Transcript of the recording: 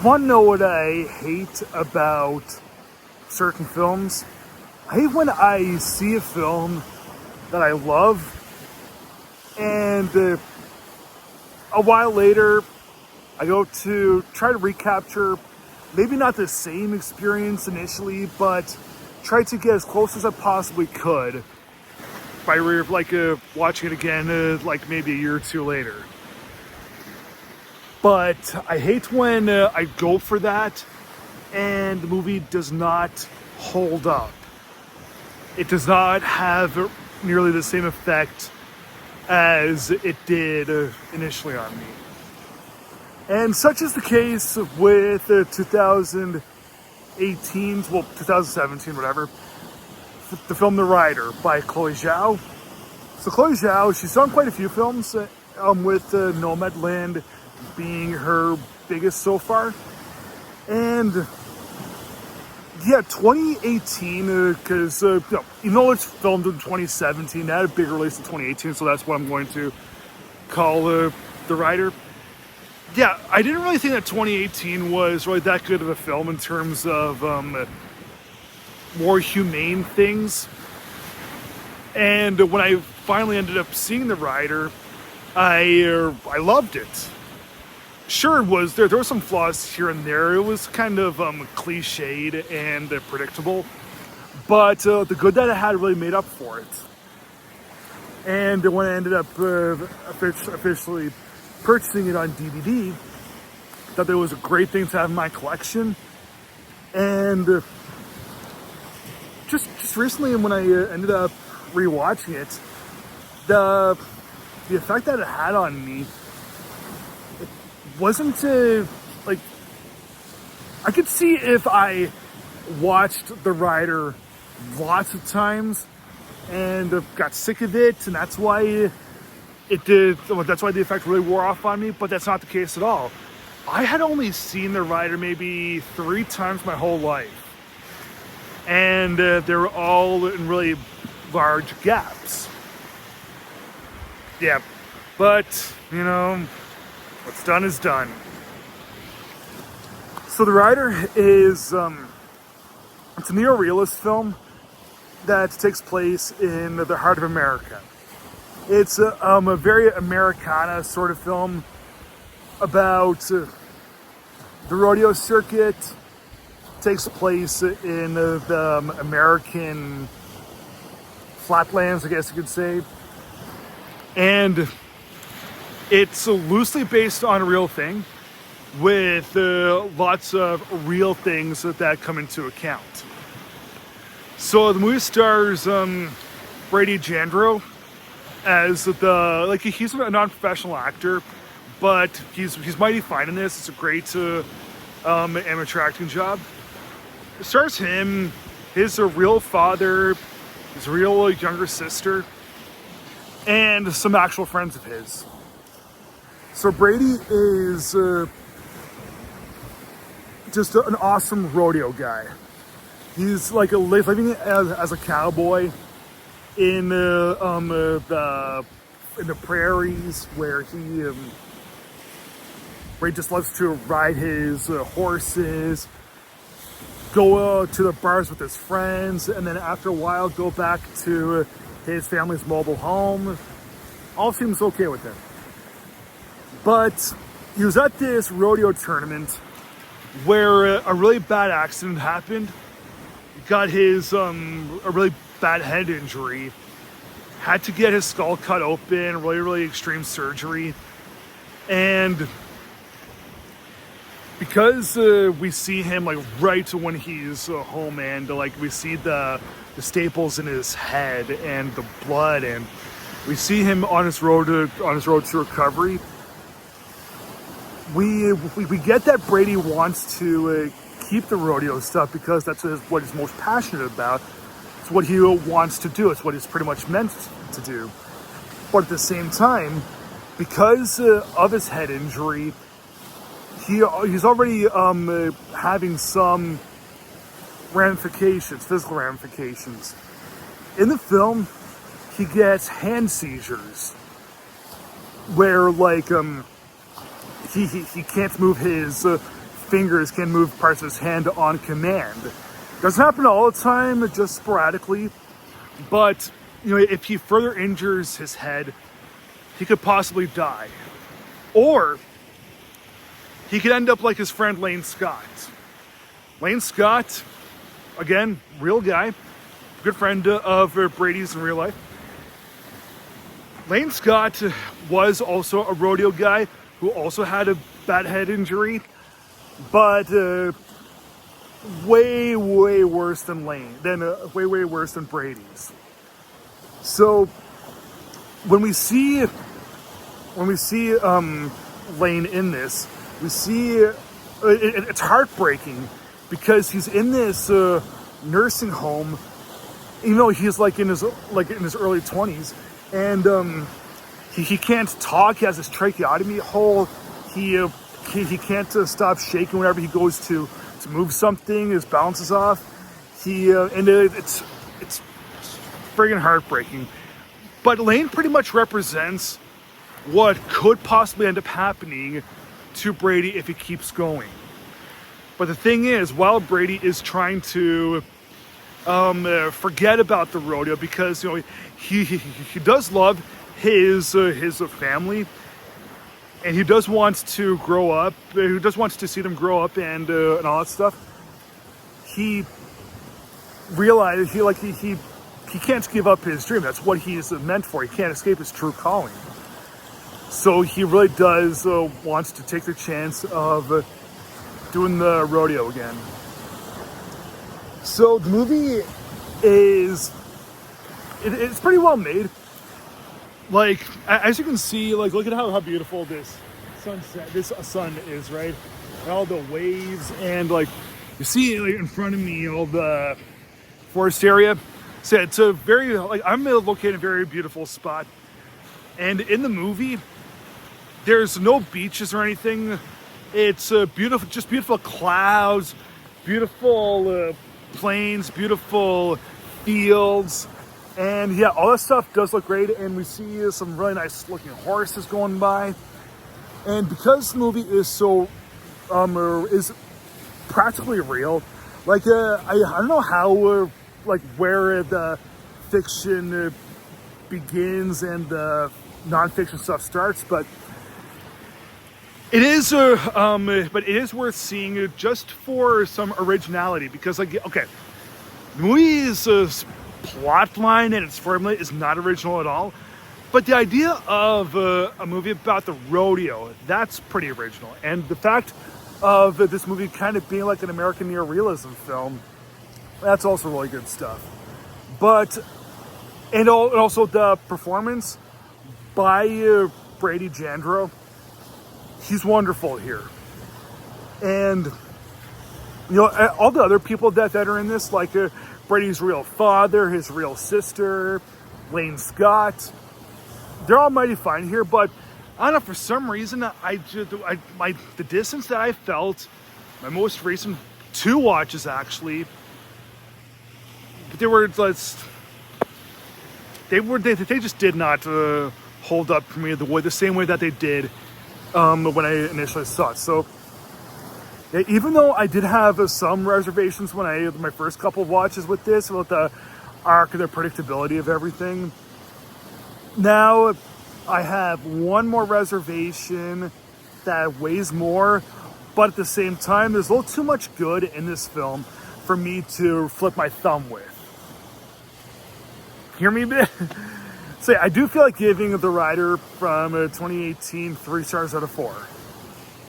Want to know what I hate about certain films? I hate when I see a film that I love, and a while later, I go to try to recapture maybe not the same experience initially, but try to get as close as I possibly could by watching it again, like maybe a year or two later. But I hate when I go for that and the movie does not hold up. It does not have nearly the same effect as it did initially on me. And such is the case with 2017, whatever, the film The Rider by Chloe Zhao. So Chloe Zhao, she's done quite a few films with Nomadland being her biggest so far. And yeah, 2018, because even though it's filmed in 2017, it had a big release in 2018, so that's what I'm going to call The Rider. Yeah, I didn't really think that 2018 was really that good of a film in terms of more humane things. And when I finally ended up seeing The Rider, I loved it. Sure, there were some flaws here and there. It was kind of cliched and predictable, but the good that it had really made up for it. And when I ended up officially purchasing it on DVD, thought that it was a great thing to have in my collection. And just recently, when I ended up rewatching it, the effect that it had on me, wasn't like, I could see if I watched The Rider lots of times and got sick of it, and that's why that's why the effect really wore off on me, but that's not the case at all. I had only seen The Rider maybe 3 times my whole life, and they were all in really large gaps. Yeah, but what's done is done. So The Rider is it's a neo-realist film that takes place in the heart of America. It's a very Americana sort of film about the rodeo circuit. It takes place in the American flatlands, I guess you could say. And it's loosely based on a real thing with lots of real things that come into account. So the movie stars Brady Jandreau as he's a non-professional actor, but he's mighty fine in this. It's a great amateur acting job. It stars him, his real father, his real younger sister, and some actual friends of his. So Brady is just an awesome rodeo guy. He's living as a cowboy in the prairies, where Brady just loves to ride his horses, go to the bars with his friends, and then after a while go back to his family's mobile home. All seems okay with him. But he was at this rodeo tournament where a really bad accident happened. He got his a really bad head injury. Had to get his skull cut open, really extreme surgery. And because we see him right when he's home, and we see the staples in his head and the blood, and we see him on his road to recovery. We get that Brady wants to keep the rodeo stuff because that's what he's most passionate about. It's what he wants to do. It's what he's pretty much meant to do. But at the same time, because of his head injury, he's already having some physical ramifications. In the film, he gets hand seizures, where he can't move his fingers can move parts of his hand on command. Doesn't happen all the time, just sporadically. But, if he further injures his head, he could possibly die. Or he could end up like his friend Lane Scott. Lane Scott, again, real guy, good friend of Brady's in real life. Lane Scott was also a rodeo guy who also had a bad head injury, but way worse than way worse than Brady's. So when we see Lane in this, we see it's heartbreaking because he's in this nursing home. He's like in his early 20s, and he can't talk. He has this tracheotomy hole. He can't stop shaking whenever he goes to move something. His balance is off. It's friggin' heartbreaking. But Lane pretty much represents what could possibly end up happening to Brady if he keeps going. But the thing is, while Brady is trying to forget about the rodeo, because he does love his family, and he does want to grow up. He does want to see them grow up and all that stuff. He realized he can't give up his dream. That's what he's meant for. He can't escape his true calling. So he really does wants to take the chance of doing the rodeo again. So the movie it's pretty well made. Like, as you can see, like, look at how beautiful this sun is, right? And all the waves, and like you see like, in front of me all the forest area. So it's a very, like, I'm located in a very beautiful spot. And in the movie, there's no beaches or anything. It's beautiful clouds, beautiful plains, beautiful fields. And yeah, all that stuff does look great. And we see some really nice looking horses going by. And because the movie is so, is practically real, like, I don't know how, like, where the fiction begins and the nonfiction stuff starts, but it is worth seeing just for some originality, because, like, okay, the movie's plot line and its formula is not original at all, but the idea of a movie about the rodeo, that's pretty original. And the fact of this movie kind of being like an American neorealism film, that's also really good stuff. But, and also the performance by Brady Jandreau, he's wonderful here. And, all the other people that are in this, like Brady's real father, his real sister, Lane Scott, they're all mighty fine here. But I don't know, for some reason, the distance that I felt, my most recent 2 watches actually, they just did not hold up for me the same way that they did when I initially saw it. So yeah, even though I did have some reservations when my first couple of watches with this about the arc and the predictability of everything, now I have one more reservation that weighs more, but at the same time, there's a little too much good in this film for me to flip my thumb with. Hear me, bit? So yeah, I do feel like giving The Rider from 2018 3 stars out of 4.